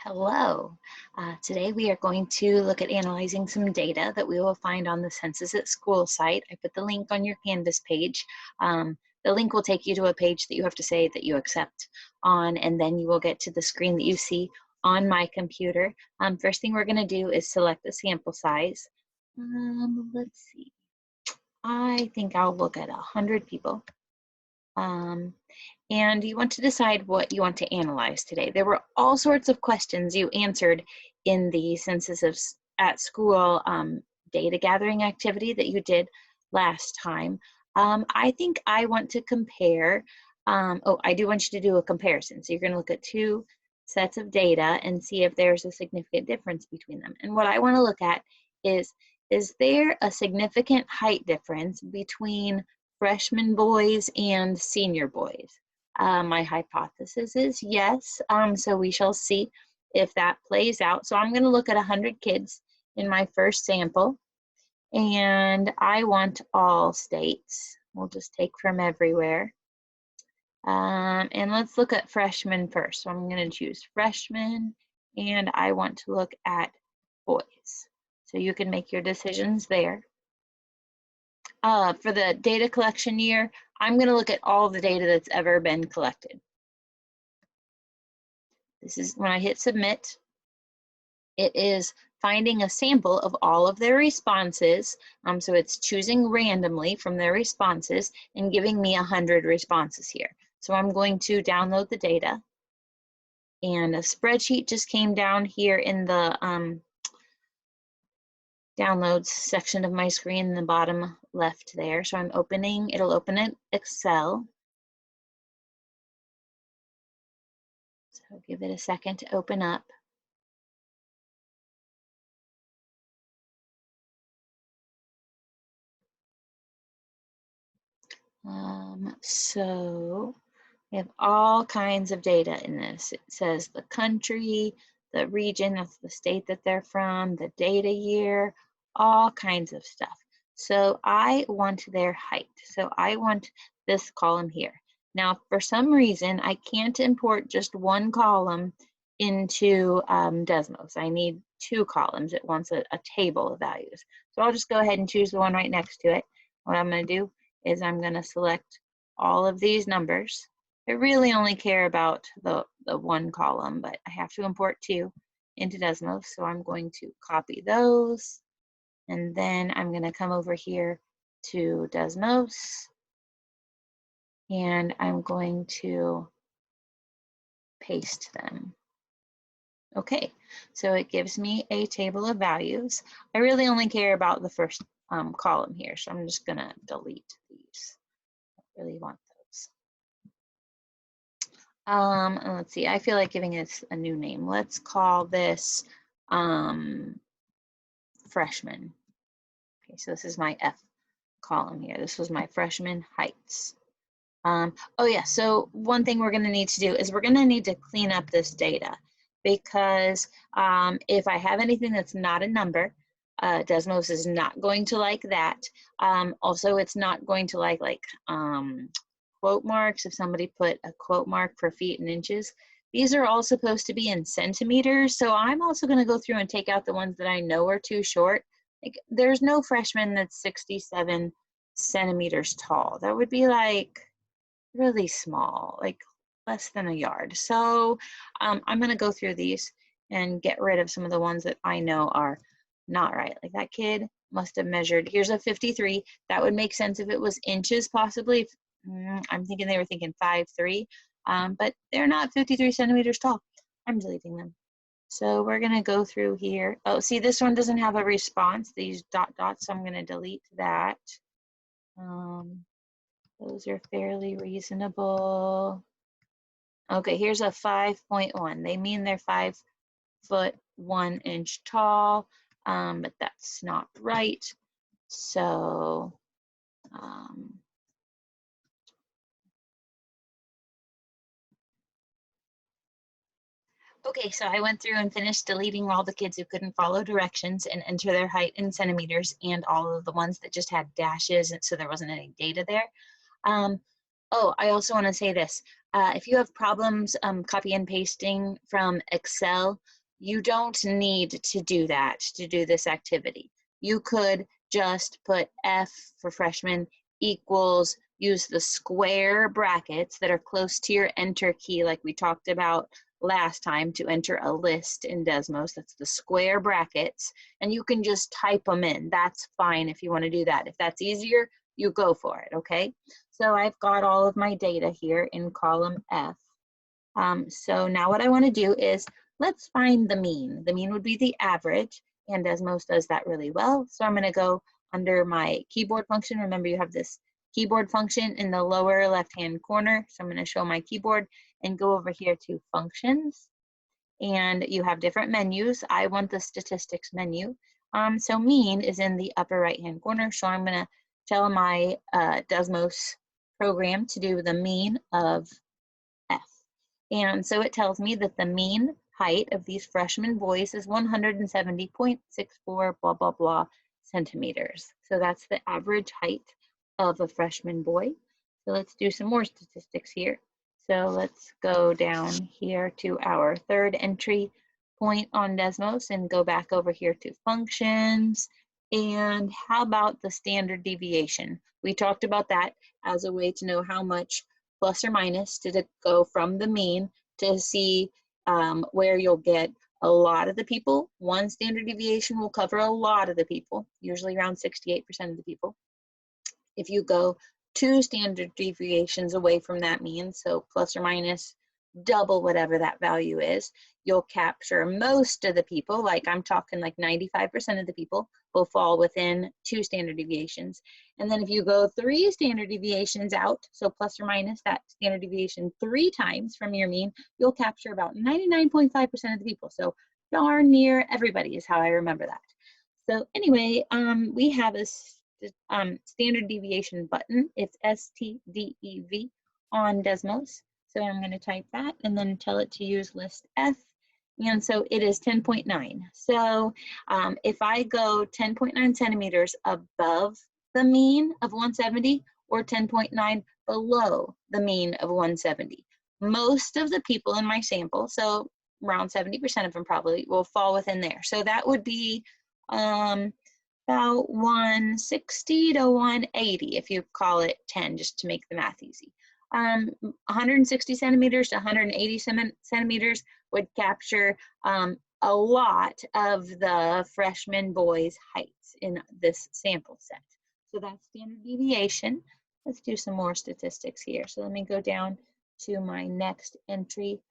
Hello. Today we are going to look at analyzing some data that we will find on the Census at School site. I put the link on your Canvas page. The link will take you to a page that you have to say that you accept on, and then you will get to the screen that you see on my computer. First thing we're going to do is select the sample size. Let's see. I think I'll look at 100 people. And you want to decide what you want to analyze today. There were all sorts of questions you answered in the Census at School data gathering activity that you did last time. I think I want to compare, I do want you to do a comparison. So you're going to look at two sets of data and see if there's a significant difference between them. And what I want to look at is there a significant height difference between freshman boys and senior boys? My hypothesis is yes, so we shall see if that plays out. So I'm going to look at 100 kids in my first sample, and I want all states. We'll just take from everywhere. And let's look at freshmen first. So I'm going to choose freshmen, and I want to look at boys. So you can make your decisions there. For the data collection year, I'm going to look at all the data that's ever been collected. This is when I hit submit, it is finding a sample of all of their responses. So it's choosing randomly from their responses and giving me 100 responses here. So I'm going to download the data, and a spreadsheet just came down here in the downloads section of my screen in the bottom left there. So I'm opening, it'll open in Excel. So give it a second to open up. So we have all kinds of data in this. It says the country, the region, that's the state that they're from, the data year, all kinds of stuff. So I want their height. So I want this column here. Now, for some reason, I can't import just one column into Desmos. I need two columns. It wants a table of values. So I'll just go ahead and choose the one right next to it. What I'm going to do is I'm going to select all of these numbers. I really only care about the one column, but I have to import two into Desmos. So I'm going to copy those, and then I'm going to come over here to Desmos, and I'm going to paste them. Okay, so it gives me a table of values. I really only care about the first column here, so I'm just going to delete these. I don't really want those. And let's see, I feel like giving it a new name. Let's call this freshman. Okay, so this is my F column here. This was my freshman heights. Oh yeah, so one thing we're going to need to do is we're going to need to clean up this data, because if I have anything that's not a number, Desmos is not going to like that. Also, it's not going to like quote marks. If somebody put a quote mark for feet and inches, these are all supposed to be in centimeters. So I'm also going to go through and take out the ones that I know are too short. Like, there's no freshman that's 67 centimeters tall. That would be like really small, like less than a yard. So I'm going to go through these and get rid of some of the ones that I know are not right. Like that kid must have measured, here's a 53. That would make sense if it was inches possibly. I'm thinking they were thinking 5'3", but they're not 53 centimeters tall. I'm deleting them. So we're going to go through here. Oh, see, this one doesn't have a response, these dot dots, so I'm going to delete that. Those are fairly reasonable. Okay, here's a 5.1. They mean they're 5'1" tall, but that's not right. So okay, so I went through and finished deleting all the kids who couldn't follow directions and enter their height in centimeters, and all of the ones that just had dashes, and so there wasn't any data there. Oh, I also want to say this. If you have problems copy and pasting from Excel, you don't need to do that to do this activity. You could just put F for freshman equals, use the square brackets that are close to your enter key like we talked about last time to enter a list in Desmos. That's the square brackets, and you can just type them in. That's fine if you want to do that. If that's easier, you go for it, okay? So I've got all of my data here in column F. So now what I want to do is let's find the mean. The mean would be the average, and Desmos does that really well. So I'm going to go under my keyboard function. Remember, you have this keyboard function in the lower left-hand corner. So I'm going to show my keyboard and go over here to functions. And you have different menus. I want the statistics menu. So mean is in the upper right-hand corner. So I'm going to tell my Desmos program to do the mean of F. And so it tells me that the mean height of these freshman boys is 170.64 blah, blah, blah centimeters. So that's the average height of a freshman boy. So let's do some more statistics here. So let's go down here to our third entry point on Desmos and go back over here to functions. And how about the standard deviation? We talked about that as a way to know how much plus or minus to go from the mean to see where you'll get a lot of the people. One standard deviation will cover a lot of the people, usually around 68% of the people. If you go 2 standard deviations away from that mean, so plus or minus double whatever that value is, you'll capture most of the people, like I'm talking like 95% of the people will fall within 2 standard deviations. And then if you go 3 standard deviations out, so plus or minus that standard deviation 3 times from your mean, you'll capture about 99.5% of the people. So darn near everybody is how I remember that. So anyway, we have a standard deviation button. It's STDEV on Desmos. So I'm going to type that and then tell it to use list F. And so it is 10.9. So if I go 10.9 centimeters above the mean of 170 or 10.9 below the mean of 170, most of the people in my sample, so around 70% of them probably, will fall within there. So that would be about 160 to 180 if you call it 10, just to make the math easy. 160 centimeters to 180 centimeters would capture a lot of the freshman boys' heights in this sample set. So that's standard deviation. Let's do some more statistics here. So let me go down to my next entry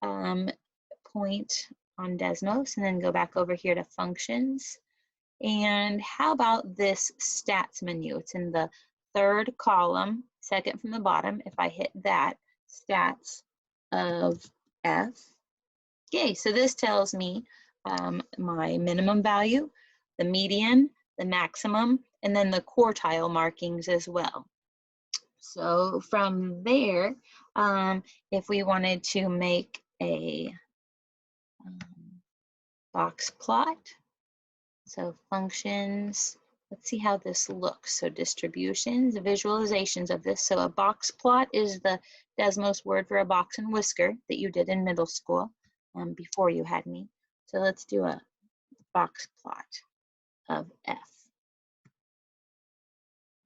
point on Desmos and then go back over here to functions. And how about this stats menu? It's in the third column, second from the bottom. If I hit that, stats of F. Okay, so this tells me my minimum value, the median, the maximum, and then the quartile markings as well. So from there, if we wanted to make a box plot, so functions, let's see how this looks. So distributions, visualizations of this. So a box plot is the Desmos word for a box and whisker that you did in middle school before you had me. So let's do a box plot of F.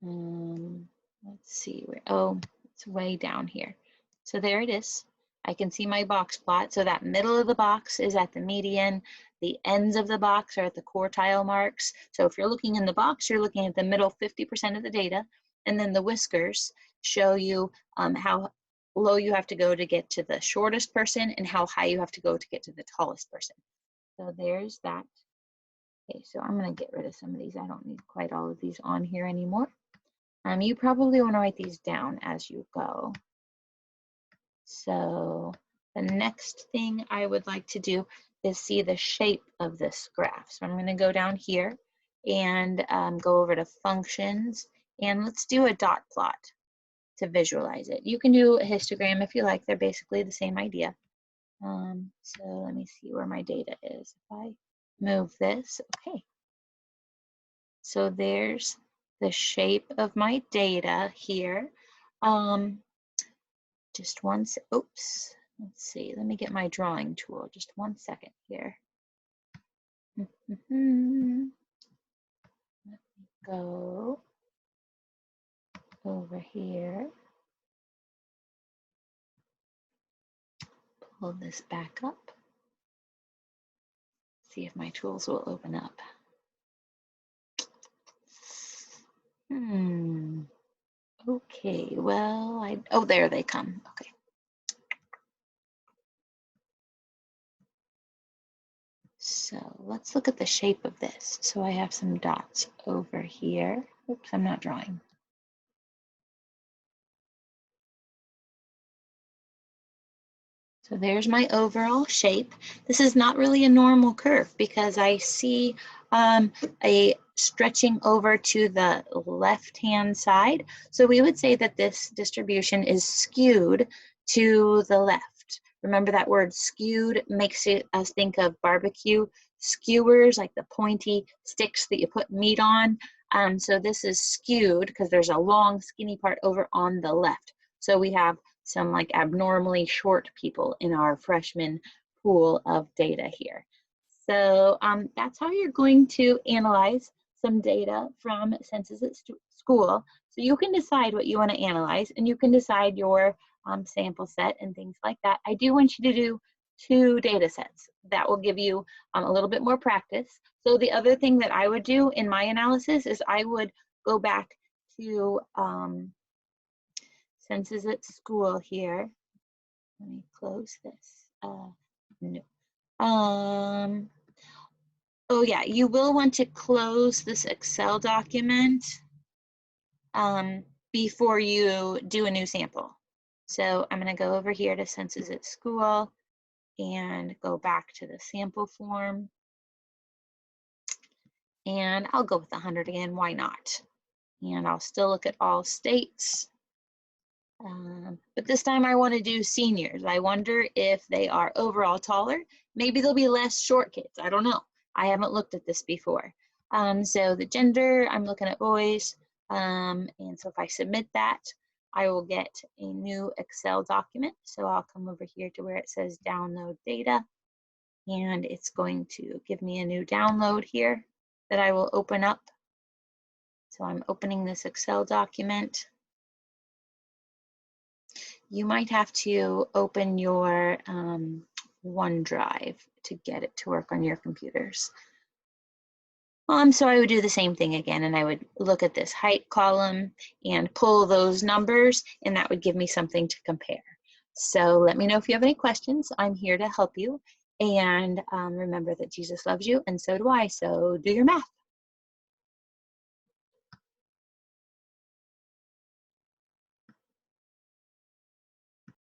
Let's see where, oh, it's way down here. So there it is. I can see my box plot. So that middle of the box is at the median. The ends of the box are at the quartile marks. So if you're looking in the box, you're looking at the middle 50% of the data. And then the whiskers show you how low you have to go to get to the shortest person and how high you have to go to get to the tallest person. So there's that. Okay, so I'm going to get rid of some of these. I don't need quite all of these on here anymore. You probably want to write these down as you go. So the next thing I would like to do is see the shape of this graph. So I'm going to go down here and go over to functions, and let's do a dot plot to visualize it. You can do a histogram if you like. They're basically the same idea. So let me see where my data is. If I move this, okay. So there's the shape of my data here. Just once, oops, let's see, let me get my drawing tool, just 1 second here. Let me go over here, pull this back up, see if my tools will open up. Okay, well, oh, there they come, okay. So let's look at the shape of this. So I have some dots over here. Oops, I'm not drawing. So there's my overall shape. This is not really a normal curve because I see a stretching over to the left-hand side. So we would say that this distribution is skewed to the left. Remember that word skewed makes us think of barbecue skewers, like the pointy sticks that you put meat on. So this is skewed because there's a long skinny part over on the left. So we have some like abnormally short people in our freshman pool of data here. So that's how you're going to analyze some data from Census at School. So you can decide what you want to analyze, and you can decide your sample set and things like that. I do want you to do 2 data sets. That will give you a little bit more practice. So the other thing that I would do in my analysis is I would go back to Census at School here. Let me close this. No. Oh yeah, you will want to close this Excel document before you do a new sample. So I'm going to go over here to Census at School and go back to the sample form. And I'll go with 100 again, why not? And I'll still look at all states. But this time I want to do seniors. I wonder if they are overall taller. Maybe there'll be less short kids. I don't know. I haven't looked at this before. So the gender, I'm looking at boys. And so if I submit that, I will get a new Excel document. So I'll come over here to where it says download data. And it's going to give me a new download here that I will open up. So I'm opening this Excel document. You might have to open your OneDrive to get it to work on your computers. So I would do the same thing again, and I would look at this height column and pull those numbers, and that would give me something to compare. So let me know if you have any questions. I'm here to help you. And remember that Jesus loves you, and so do I. So do your math.